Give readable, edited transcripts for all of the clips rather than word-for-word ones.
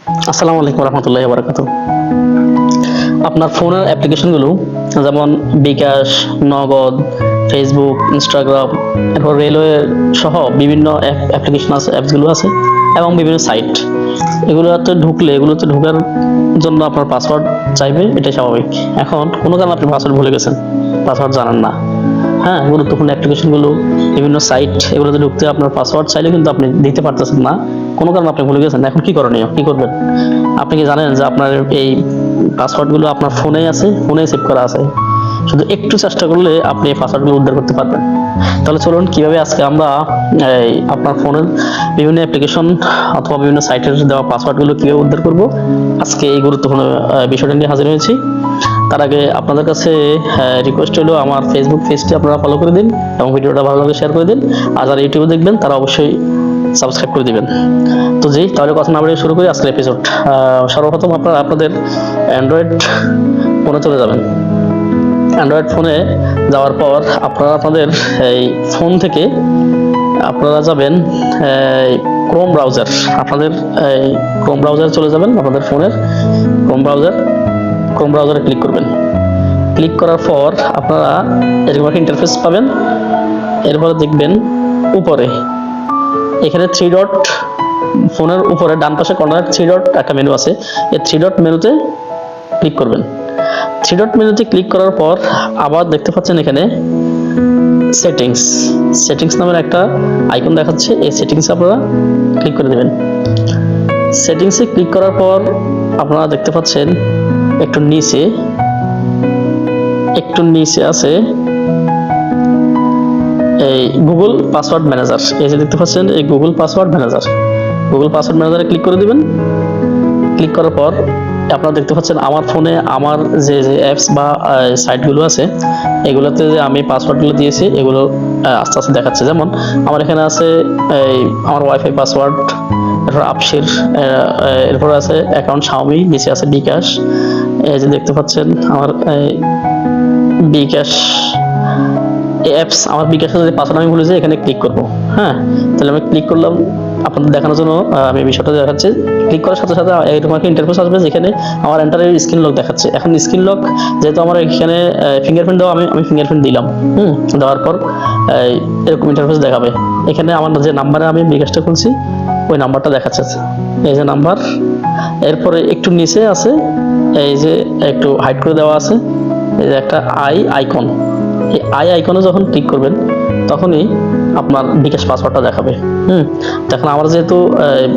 আসসালামু আলাইকুম রহমতুল্লাহি ওয়া বারাকাতুহু। আপনার ফোনের অ্যাপ্লিকেশনগুলো যেমন বিকাশ, নগদ, ফেসবুক, ইনস্টাগ্রাম, এরপর রেলওয়ে সহ বিভিন্ন অ্যাপ্লিকেশন আছে, অ্যাপসগুলো আছে এবং বিভিন্ন সাইট, এগুলোতে ঢোকার জন্য আপনার পাসওয়ার্ড চাইবে, এটাই স্বাভাবিক। এখন কোনো কারণে আপনি পাসওয়ার্ড ভুলে গেছেন, পাসওয়ার্ড জানেন না, হ্যাঁ, গুরুত্বপূর্ণ অ্যাপ্লিকেশনগুলো, বিভিন্ন সাইট, এগুলোতে ঢুকতে আপনার পাসওয়ার্ড চাইলে কিন্তু আপনি দিতে পারতেছেন না, কোনো কারণে আপনি ভুলে গেছেন। এখন কি করণীয়, কি করবেন? আপনি কি জানেন যে আপনার এই পাসওয়ার্ডগুলো আপনার ফোনেই আছে, ফোনেই সেভ করা আছে? শুধু একটু চেষ্টা করলে আপনি এই পাসওয়ার্ডগুলো উদ্ধার করতে পারবেন। তাহলে চলুন কিভাবে আজকে আমরা আপনার ফোনের বিভিন্ন অ্যাপ্লিকেশন অথবা বিভিন্ন সাইটের দেওয়া পাসওয়ার্ডগুলো কিভাবে উদ্ধার করব, আজকে এই গুরুত্বপূর্ণ বিষয়টা নিয়ে হাজির হয়েছি। তার আগে আপনাদের কাছে রিকোয়েস্ট হলো আমার ফেসবুক পেজটি আপনারা ফলো করে দিন এবং ভিডিওটা ভালো লাগলে শেয়ার করে দিন। আর যারা ইউটিউবে দেখবেন তারা অবশ্যই সাবস্ক্রাইব করে দিবেন। তো তাহলে কথা না বাড়িয়ে শুরু করি আজকের এপিসোড। সর্বপ্রথম আপনারা আপনাদের অ্যান্ড্রয়েড ফোনে চলে যাবেন। অ্যান্ড্রয়েড ফোনে যাওয়ার পর আপনারা আপনাদের এই ফোন থেকে আপনারা যাবেন ক্রোম ব্রাউজার। আপনাদের ক্রোম ব্রাউজারে চলে যাবেন, আপনাদের ফোনের ক্রোম ব্রাউজারে ক্লিক করবেন। ক্লিক করার পর আপনারা এরকম একটা ইন্টারফেস পাবেন। এরপরে দেখবেন উপরে এখানে থ্রি ডট, ফোনের উপরে ডান পাশে কর্নারে থ্রি ডট একটা মেনু আছে, এই থ্রি ডট মেনুতে ক্লিক করবেন। থ্রি ডট মেনুতে ক্লিক করার পর আবার দেখতে পাচ্ছেন এখানে সেটিংস নামের একটা আইকন দেখাচ্ছে, এই সেটিংসে আপনারা ক্লিক করে দেবেন। সেটিংসে ক্লিক করার পর আপনারা দেখতে পাচ্ছেন একটু নিচে আছে এই গুগল পাসওয়ার্ড ম্যানেজার। এই যে দেখতে পাচ্ছেন এই গুগল পাসওয়ার্ড ম্যানেজারে ক্লিক করে দিবেন। ক্লিক করার পর আপনারা দেখতে পাচ্ছেন আমার ফোনে আমার যে অ্যাপস বা সাইটগুলো আছে এগুলোতে যে আমি পাসওয়ার্ডগুলো দিয়েছি এগুলো আস্তে আস্তে দেখাচ্ছে। যেমন আমার এখানে আছে আমার ওয়াইফাই পাসওয়ার্ড, এরপর আপসির, এরপর আছে অ্যাকাউন্ট শাওমি, নিচে আছে বিকাশ। এই যে দেখতে পাচ্ছেন আমার বিকাশ অ্যাপস, আমার বিকাশের যে পাসওয়ার্ড আমি ভুলে যাই, এখানে ক্লিক করব। হ্যাঁ, তাহলে আমি ক্লিক করলাম আপনাদের দেখানোর জন্য। আমি বিষয়টা দেখাচ্ছি। ক্লিক করার সাথে সাথে এরকম একটা ইন্টারফেস আসবে যেখানে আমার এন্টারের স্ক্রিন লক দেখাচ্ছে। এখন স্ক্রিন লক যেহেতু আমার এখানে ফিঙ্গারপ্রিন্ট দেওয়া, আমি ফিঙ্গারপ্রিন্ট দিলাম। দেওয়ার পর এরকম ইন্টারফেস দেখাবে। এখানে আমার যে নাম্বারে আমি বিকাশটা খুলছি ওই নাম্বারটা দেখাচ্ছে, এই যে নাম্বার। এরপরে একটু নিচে আছে এই যে একটু হাইড করে দেওয়া আছে এই যে একটা আইকন। এই আইকনে যখন ক্লিক করবেন তখনই আপনার বিকাশ পাসওয়ার্ডটা দেখাবে। দেখেন আমার যেহেতু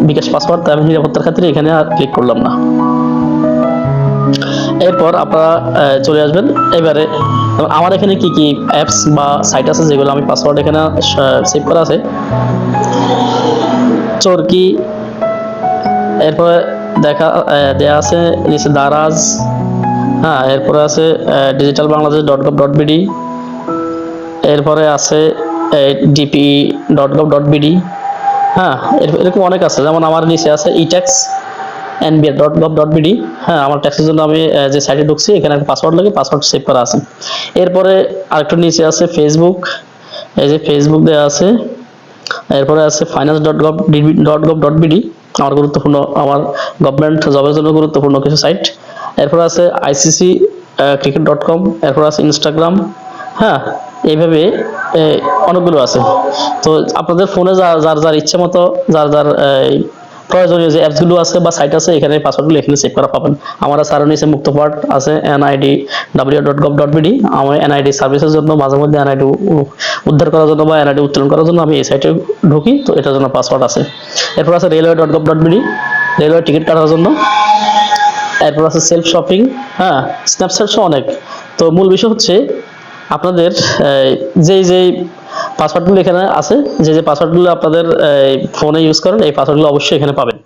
বিকাশ পাসওয়ার্ড, তাই আমি নিরাপত্তার ক্ষেত্রে এখানে আর ক্লিক করলাম না। এরপর আপনারা চলে আসবেন। এবারে আমার এখানে কি কি অ্যাপস বা সাইট আছে যেগুলো আমি পাসওয়ার্ড এখানে সেভ করা আছে, চরকি, এরপরে দেয়া আছে নিচে দারাজ, হ্যাঁ, এরপরে আছে digitalbangladesh.gov.bd, এরপরে আছে dpe.gov.bd, হ্যাঁ, এরকম অনেক আছে। যেমন আমার নিচে আছে etax.nbr.gov.bd, হ্যাঁ, আমার ট্যাক্সের জন্য আমি যে সাইটে ঢুকছি এখানে একটা পাসওয়ার্ড লাগে, পাসওয়ার্ড সেভ করা আছে। এরপরে আরেকটু নিচে আছে ফেসবুক, এই যে ফেসবুক দেওয়া আছে। এরপরে আছে finance.gov.bd, আমার গুরুত্বপূর্ণ, আমার গভর্নমেন্ট জবের জন্য গুরুত্বপূর্ণ কিছু সাইট। এরপর আছে icc.cricket.com, এরপর আছে ইনস্টাগ্রাম, হ্যাঁ, এইভাবে অনেকগুলো আছে। তো আপনাদের ফোনে যার ইচ্ছে মতো, যার প্রয়োজনীয় যে অ্যাপসগুলো আছে বা সাইট আছে এখানে পাসওয়ার্ডগুলো এখানে সেভ করা পাবেন। আমার আরও নিচে মুক্তপাঠ আছে nidw.gov.bd। আমার এনআইডি সার্ভিসের জন্য মাঝে মধ্যে এনআইডি উদ্ধার করার জন্য বা এনআইডি উত্তোলন করার জন্য আমি এই সাইটে ঢুকি, তো এটার জন্য পাসওয়ার্ড আছে। এরপর আছে railway.gov.bd, রেলওয়ে টিকিট কাটার জন্য। এরপর আছে সেলফ শপিং, হ্যাঁ, স্ন্যাপচ্যাট সহ অনেক। তো মূল বিষয় হচ্ছে আপনাদের যেই পাসওয়ার্ডগুলো এখানে আছে, যে পাসওয়ার্ডগুলো আপনাদের ফোনে ইউজ করেন এই পাসওয়ার্ডগুলো অবশ্যই এখানে পাবেন।